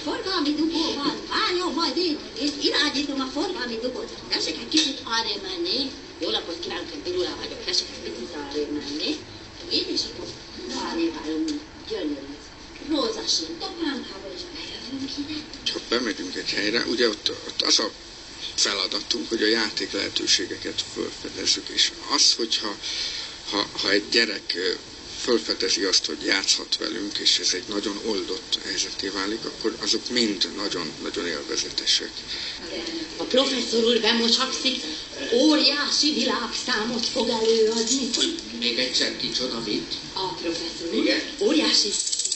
forgalmi dugó van, várjon, majd én irányítom a forgalmi dugót. Tessék egy kicsit arrébb menni. Jó napot kívánok, hogy Birulá vagyok. Tessék egy picit arrébb menni. Én is akkor arrébb állunk, gyönyörű. Rózsaszín topánkával is bejövünk ide. Ha bemegyünk egy helyre, ugye ott az a feladatunk, hogy a játék lehetőségeket felfedezzük, és az, hogyha egy gyerek felfedezi azt, hogy játszhat velünk, és ez egy nagyon oldott helyzeté válik, akkor azok mind nagyon élvezetesek. A professzor úr bemocsakszik, óriási világszámot fog előadni. Még egyszer kicsoda mit? A professzor úr óriási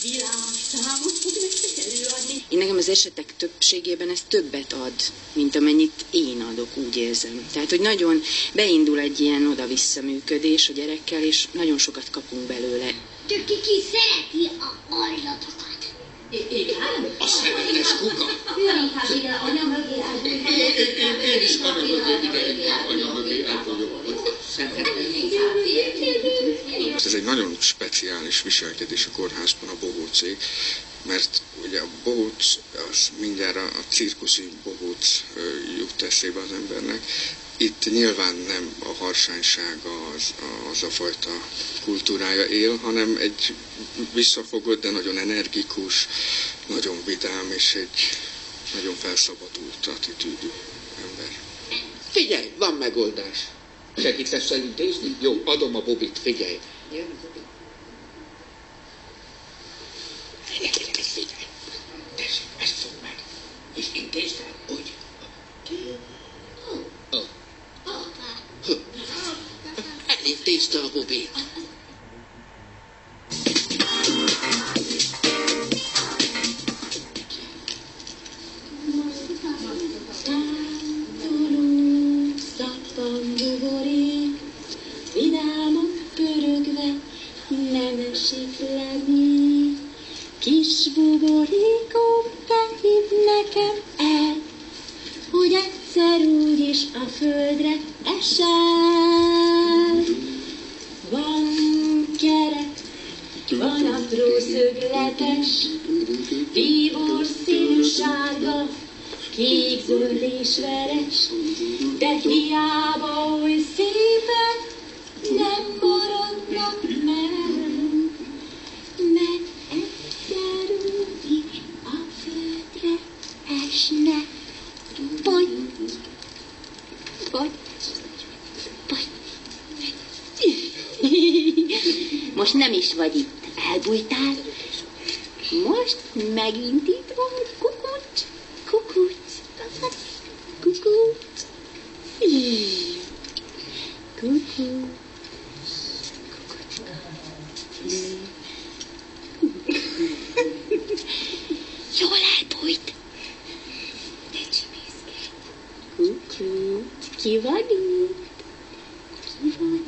világszámot fog nektek előadni. Én nekem az esetek többségében ez többet ad, mint amennyit én adok, úgy érzem. Tehát, hogy nagyon beindul egy ilyen oda-vissza működés a gyerekkel, és nagyon sokat kapunk belőle. Ki szereti a ajlatokat? Igen? A szemetes kuka. Jön inkább ide, anya mögé elbújva. Én is anya mögé elbújva. Ez egy nagyon speciális viselkedés a kórházban, a bohócé, mert ugye a bohóc, az mindjárt a cirkuszi bohóc jut eszébe az embernek. Itt nyilván nem a harsányság az a fajta kultúrája él, hanem egy visszafogott, de nagyon energikus, nagyon vidám és egy nagyon felszabadult attitűdű ember. Figyelj, van megoldás. Segítesz elintézni? Jó, adom a Bobit, figyelj. Figyelj. Tessék, ezt fog meg. És intézd el, úgy. Elintézte a Bobit. Kis buborékom, te hidd nekem el, hogy egyszer úgyis a földre esel. Van kerek, van apró szögletes, bíbor színű sárga, kék, zöld és veres, de hiába oly szépek, nem maradnak meg, mert egyszer úgyis a földre esnek. Most nem is vagy itt, elbújtál. Most megint itt vagy, kukucs, kukucs, kukucs, kukucs. Jól elbújt. De csimészkedj. Kukucs, ki van itt? Ki van